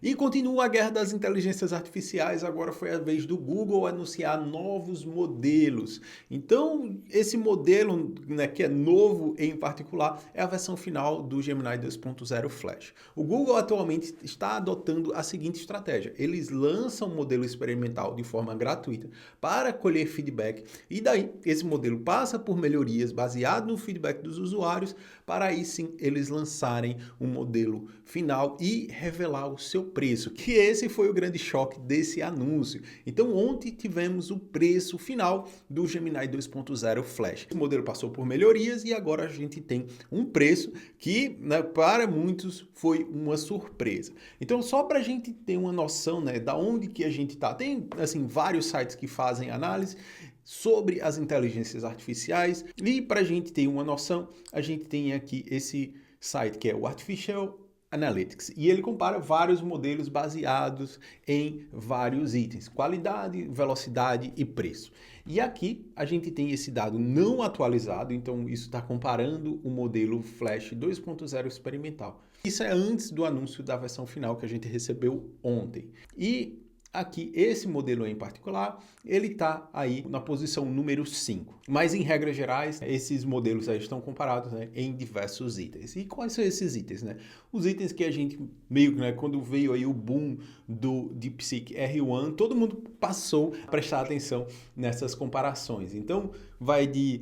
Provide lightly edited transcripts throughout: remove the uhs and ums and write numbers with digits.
E continua a guerra das inteligências artificiais, agora foi a vez do Google anunciar novos modelos. Então, esse modelo, né, que é novo em particular, é a versão final do Gemini 2.0 Flash. O Google atualmente está adotando a seguinte estratégia. Eles lançam um modelo experimental de forma gratuita para colher feedback e daí esse modelo passa por melhorias baseado no feedback dos usuários para aí sim eles lançarem um modelo final e revelar o seu preço, que esse foi o grande choque desse anúncio. Então ontem tivemos o preço final do Gemini 2.0 Flash. O modelo passou por melhorias e agora a gente tem um preço que, né, para muitos foi uma surpresa. Então só para a gente ter uma noção, né, da onde que a gente está, tem assim vários sites que fazem análise sobre as inteligências artificiais e para a gente ter uma noção, a gente tem aqui esse site que é o Artificial Analytics e ele compara vários modelos baseados em vários itens, qualidade, velocidade e preço. E aqui a gente tem esse dado não atualizado, então isso está comparando o modelo Flash 2.0 experimental. Isso é antes do anúncio da versão final que a gente recebeu ontem. E aqui, esse modelo em particular, ele está aí na posição número 5. Mas, em regras gerais, esses modelos aí estão comparados, né, em diversos itens. E quais são esses itens? Né? Os itens que a gente meio que, né, quando veio aí o boom do DeepSeek R1, todo mundo passou a prestar atenção nessas comparações. Então, vai de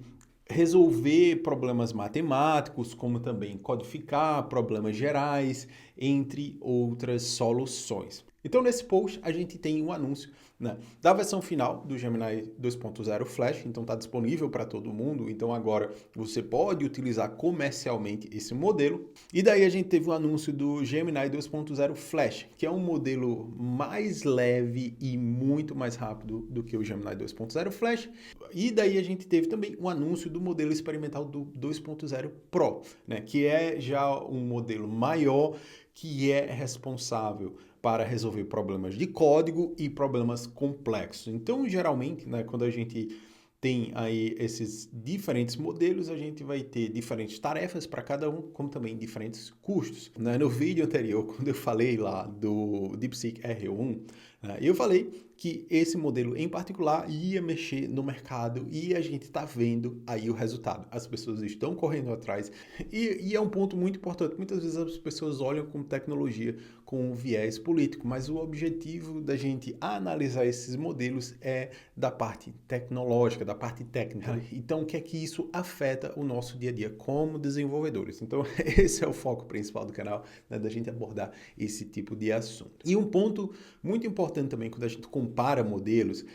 resolver problemas matemáticos, como também codificar problemas gerais, entre outras soluções. Então, nesse post, a gente tem um anúncio, né, da versão final do Gemini 2.0 Flash, então está disponível para todo mundo, então agora você pode utilizar comercialmente esse modelo. E daí a gente teve o anúncio do Gemini 2.0 Flash, que é um modelo mais leve e muito mais rápido do que o Gemini 2.0 Flash. E daí a gente teve também o anúncio do modelo experimental do 2.0 Pro, né, que é já um modelo maior, que é responsável para resolver problemas de código e problemas complexos. Então, geralmente, né, quando a gente tem aí esses diferentes modelos, a gente vai ter diferentes tarefas para cada um, como também diferentes custos. Né? No vídeo anterior, quando eu falei lá do DeepSeek R1, né, eu falei que esse modelo em particular ia mexer no mercado e a gente está vendo aí o resultado. As pessoas estão correndo atrás e é um ponto muito importante. Muitas vezes as pessoas olham como tecnologia com um viés político, mas o objetivo da gente analisar esses modelos é da parte tecnológica, da parte técnica. Então, o que é que isso afeta o nosso dia a dia como desenvolvedores? Então, esse é o foco principal do canal, né, da gente abordar esse tipo de assunto. E um ponto muito importante também quando a gente compara modelos,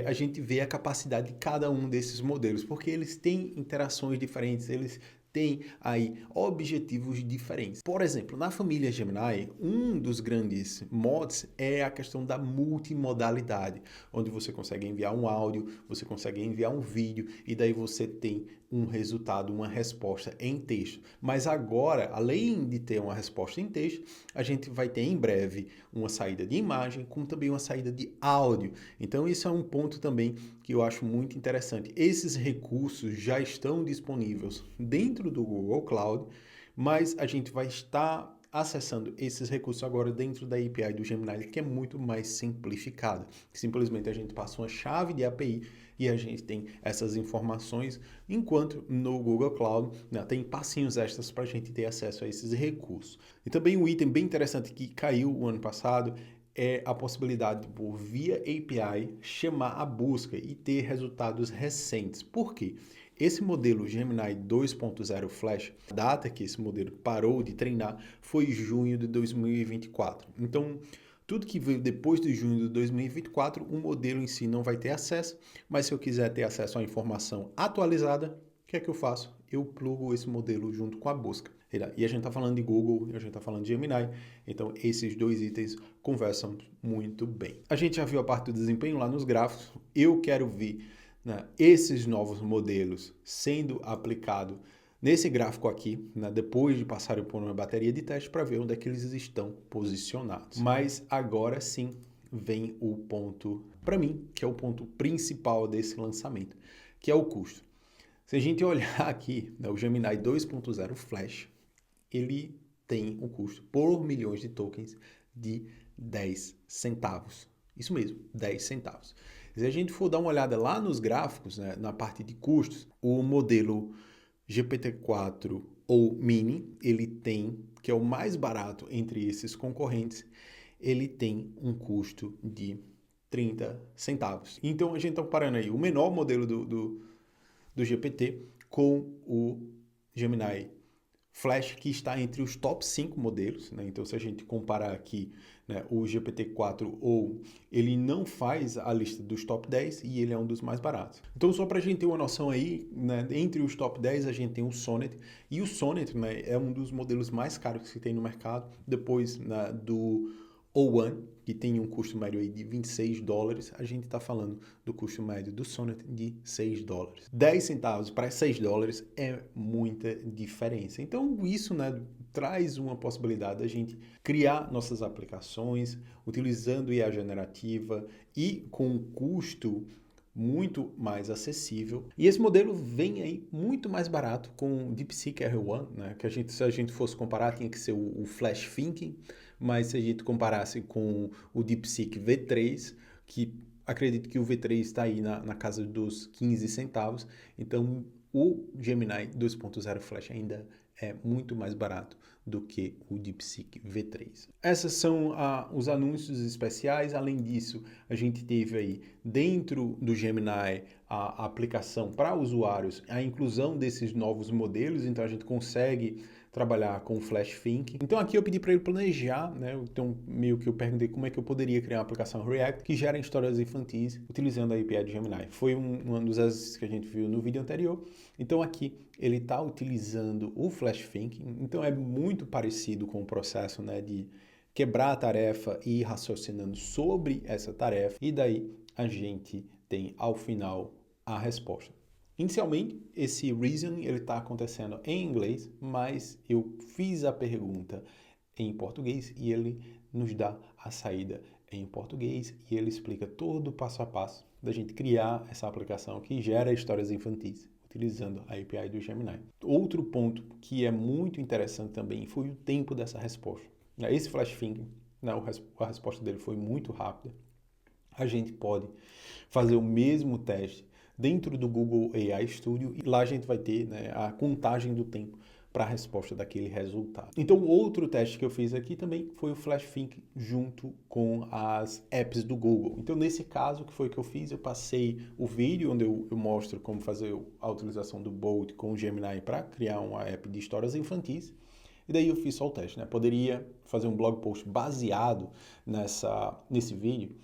a gente vê a capacidade de cada um desses modelos, porque eles têm interações diferentes, eles têm aí objetivos diferentes. Por exemplo, na família Gemini, um dos grandes mods é a questão da multimodalidade, onde você consegue enviar um áudio, você consegue enviar um vídeo e daí você tem um resultado, uma resposta em texto. Mas agora, além de ter uma resposta em texto, a gente vai ter em breve uma saída de imagem, como também uma saída de áudio. Então, isso é um ponto também que eu acho muito interessante. Esses recursos já estão disponíveis dentro do Google Cloud, mas a gente vai estar acessando esses recursos agora dentro da API do Gemini, que é muito mais simplificada. Simplesmente a gente passa uma chave de API e a gente tem essas informações, enquanto no Google Cloud, né, tem passinhos extras para a gente ter acesso a esses recursos. E também um item bem interessante que caiu o ano passado é a possibilidade de, por via API, chamar a busca e ter resultados recentes. Por quê? Esse modelo Gemini 2.0 Flash, a data que esse modelo parou de treinar foi junho de 2024. Então, tudo que veio depois de junho de 2024, o modelo em si não vai ter acesso, mas se eu quiser ter acesso à informação atualizada, o que é que eu faço? Eu plugo esse modelo junto com a busca. E a gente está falando de Google, a gente está falando de Gemini, então esses dois itens conversam muito bem. A gente já viu a parte do desempenho lá nos gráficos, eu quero ver, né, esses novos modelos sendo aplicados nesse gráfico aqui, né, depois de passarem por uma bateria de teste para ver onde é que eles estão posicionados. Mas agora sim vem o ponto, para mim, que é o ponto principal desse lançamento, que é o custo. Se a gente olhar aqui, né, o Gemini 2.0 Flash, ele tem um custo por milhões de tokens de 10 centavos. Isso mesmo, 10 centavos. Se a gente for dar uma olhada lá nos gráficos, né, na parte de custos, o modelo GPT-4 ou Mini, ele tem, que é o mais barato entre esses concorrentes, ele tem um custo de 30 centavos. Então a gente está comparando aí o menor modelo do GPT com o Gemini Flash, que está entre os top 5 modelos, né? Então, se a gente comparar aqui, né, o GPT-4 ou ele não faz a lista dos top 10 e ele é um dos mais baratos. Então, só para a gente ter uma noção aí, né, entre os top 10 a gente tem o Sonnet, e o Sonnet, né, é um dos modelos mais caros que tem no mercado, depois, né, do O1, que tem um custo médio aí de $26, a gente está falando do custo médio do Sonnet de $6. 10 centavos para $6 é muita diferença. Então, isso, né, traz uma possibilidade da gente criar nossas aplicações utilizando IA generativa e com um custo muito mais acessível. E esse modelo vem aí muito mais barato com o DeepSeek R1, né? Que se a gente fosse comparar, tinha que ser o Flash Thinking, mas se a gente comparasse com o DeepSeek V3, que acredito que o V3 está aí na casa dos 15 centavos, então o Gemini 2.0 Flash ainda é muito mais barato do que o DeepSeek V3. Esses são os anúncios especiais. Além disso, a gente teve aí dentro do Gemini a aplicação para usuários, a inclusão desses novos modelos, então a gente consegue trabalhar com o Flash Thinking. Então aqui eu pedi para ele planejar, né? Então meio que eu perguntei como é que eu poderia criar uma aplicação React que gera histórias infantis utilizando a API do Gemini. Foi um dos exercícios que a gente viu no vídeo anterior. Então aqui ele está utilizando o Flash Thinking, então é muito parecido com o processo, né, de quebrar a tarefa e ir raciocinando sobre essa tarefa, e daí a gente tem ao final a resposta. Inicialmente, esse reasoning está acontecendo em inglês, mas eu fiz a pergunta em português e ele nos dá a saída em português e ele explica todo o passo a passo da gente criar essa aplicação que gera histórias infantis utilizando a API do Gemini. Outro ponto que é muito interessante também foi o tempo dessa resposta. Esse Flash Thinking, a resposta dele foi muito rápida. A gente pode fazer o mesmo teste dentro do Google AI Studio e lá a gente vai ter, né, a contagem do tempo para a resposta daquele resultado. Então, outro teste que eu fiz aqui também foi o Flash Thinking junto com as apps do Google. Então, nesse caso, o que foi que eu fiz? Eu passei o vídeo onde eu mostro como fazer a utilização do Bolt com o Gemini para criar uma app de histórias infantis. E daí eu fiz só o teste, né? Poderia fazer um blog post baseado nesse vídeo.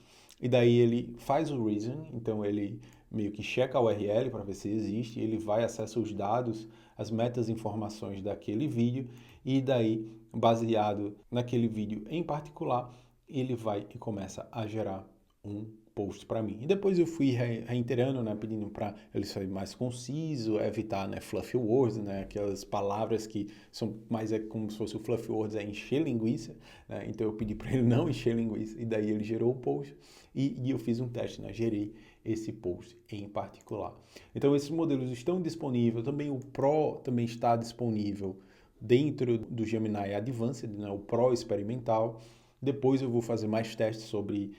E daí ele faz o reason, então ele meio que checa a URL para ver se existe, ele vai acessar os dados, as metas informações daquele vídeo e daí, baseado naquele vídeo em particular, ele vai e começa a gerar um post para mim. E depois eu fui reiterando, né, pedindo para ele ser mais conciso, evitar, né, fluffy words, né, aquelas palavras que são mais como se fosse o fluffy words, é encher linguiça, né, então eu pedi para ele não encher linguiça e daí ele gerou o post e eu fiz um teste, né, gerei esse post em particular. Então esses modelos estão disponíveis, também o Pro também está disponível dentro do Gemini Advanced, né, o Pro experimental. Depois eu vou fazer mais testes sobre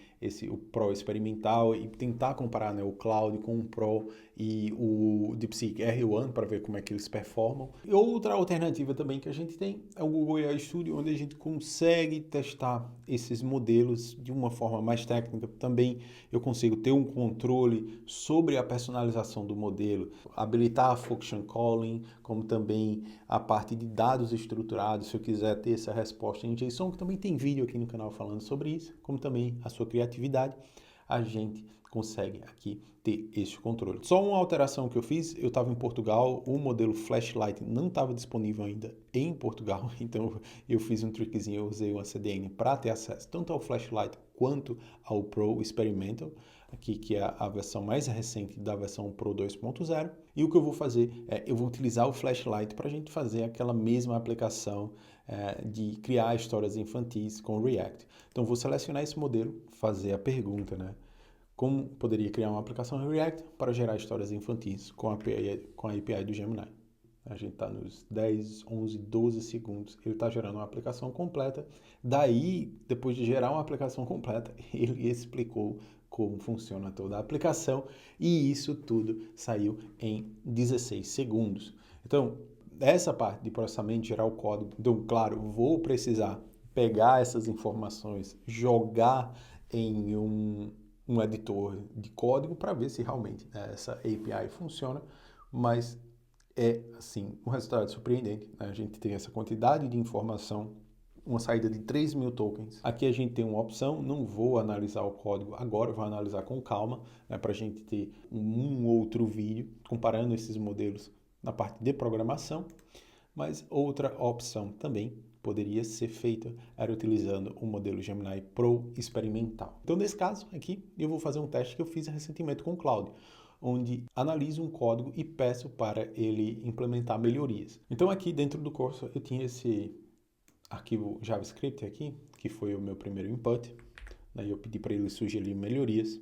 o Pro experimental e tentar comparar, né, o Cloud com o Pro e o DeepSeek R1 para ver como é que eles performam. E outra alternativa também que a gente tem é o Google AI Studio, onde a gente consegue testar esses modelos de uma forma mais técnica. Também eu consigo ter um controle sobre a personalização do modelo, habilitar a function calling, como também a parte de dados estruturados, se eu quiser ter essa resposta em JSON, que também tem vídeo aqui no canal falando sobre isso, como também a sua criatividade, a gente consegue aqui ter esse controle. Só uma alteração que eu fiz, eu estava em Portugal, o modelo Flashlight não estava disponível ainda em Portugal, então eu fiz um trickzinho, eu usei uma CDN para ter acesso tanto ao Flashlight quanto ao Pro Experimental, aqui que é a versão mais recente da versão Pro 2.0. E o que eu vou fazer é, eu vou utilizar o Flashlight para a gente fazer aquela mesma aplicação de criar histórias infantis com React. Então, vou selecionar esse modelo, fazer a pergunta, né? Como poderia criar uma aplicação React para gerar histórias infantis com a API do Gemini? A gente está nos 10, 11, 12 segundos, ele está gerando uma aplicação completa. Daí, depois de gerar uma aplicação completa, ele explicou como funciona toda a aplicação e isso tudo saiu em 16 segundos. Então, essa parte de processamento, gerar o código, então, claro, vou precisar pegar essas informações, jogar em um editor de código para ver se realmente, né, essa API funciona, mas é, assim, um resultado surpreendente, né? A gente tem essa quantidade de informação, uma saída de 3.000 tokens. Aqui a gente tem uma opção, não vou analisar o código agora, vou analisar com calma, né, para a gente ter um outro vídeo comparando esses modelos na parte de programação, mas outra opção também poderia ser feita era utilizando o modelo Gemini Pro experimental. Então, nesse caso aqui, eu vou fazer um teste que eu fiz recentemente com o Claude, onde analiso um código e peço para ele implementar melhorias. Então, aqui dentro do curso, eu tinha esse arquivo JavaScript aqui, que foi o meu primeiro input. Daí eu pedi para ele sugerir melhorias.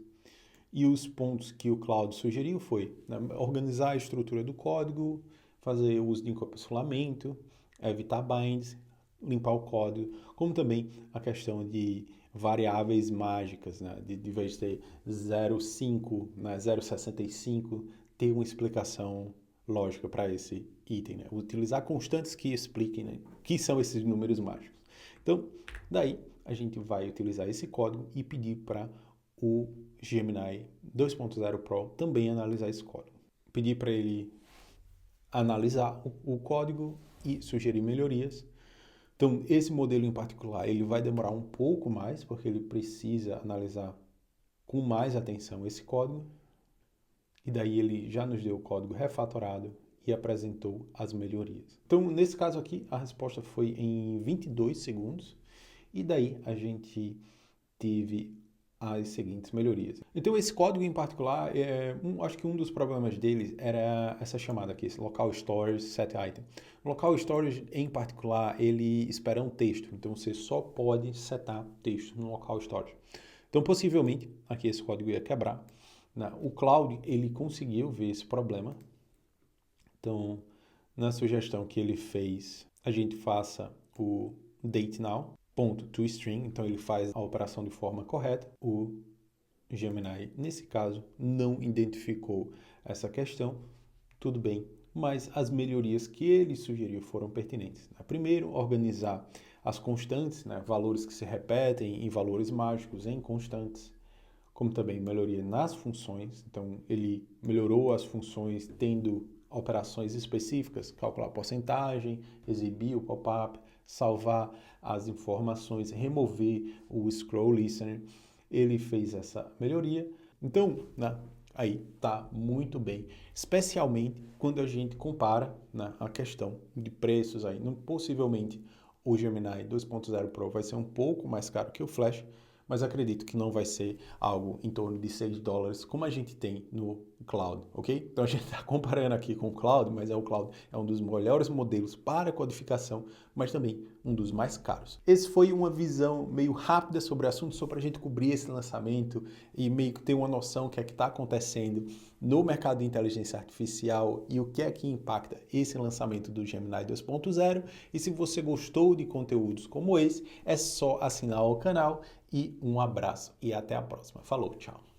E os pontos que o Claude sugeriu foi, né, organizar a estrutura do código, fazer uso de encapsulamento, evitar binds, limpar o código, como também a questão de variáveis mágicas, né, de vez de ter 0,5, né, 0,65, ter uma explicação lógica para esse item, né? Utilizar constantes que expliquem, né, que são esses números mágicos. Então, daí a gente vai utilizar esse código e pedir para o Gemini 2.0 Pro também analisar esse código. Pedir para ele analisar o código e sugerir melhorias. Então, esse modelo em particular, ele vai demorar um pouco mais, porque ele precisa analisar com mais atenção esse código. E daí ele já nos deu o código refatorado e apresentou as melhorias. Então, nesse caso aqui, a resposta foi em 22 segundos. E daí a gente teve as seguintes melhorias. Então, esse código em particular, acho que um dos problemas deles era essa chamada aqui, esse local storage set item. O local storage, em particular, ele espera um texto. Então, você só pode setar texto no local storage. Então, possivelmente, aqui esse código ia quebrar. O Claude, ele conseguiu ver esse problema. Então, na sugestão que ele fez, a gente faça o date now, ponto to string, então ele faz a operação de forma correta. O Gemini, nesse caso, não identificou essa questão, tudo bem, mas as melhorias que ele sugeriu foram pertinentes. Primeiro, organizar as constantes, né, valores que se repetem e valores mágicos em constantes, como também melhoria nas funções, então ele melhorou as funções tendo operações específicas, calcular a porcentagem, exibir o pop-up, salvar as informações, remover o scroll listener. Ele fez essa melhoria. Então, né, aí tá muito bem, especialmente quando a gente compara, né, a questão de preços aí. Possivelmente o Gemini 2.0 Pro vai ser um pouco mais caro que o Flash, mas acredito que não vai ser algo em torno de $6, como a gente tem no Claude, ok? Então a gente está comparando aqui com o Claude, mas o Claude é um dos melhores modelos para codificação, mas também um dos mais caros. Esse foi uma visão meio rápida sobre o assunto, só para a gente cobrir esse lançamento e meio que ter uma noção do que é que está acontecendo no mercado de inteligência artificial e o que é que impacta esse lançamento do Gemini 2.0. E se você gostou de conteúdos como esse, é só assinar o canal e um abraço e até a próxima. Falou, tchau!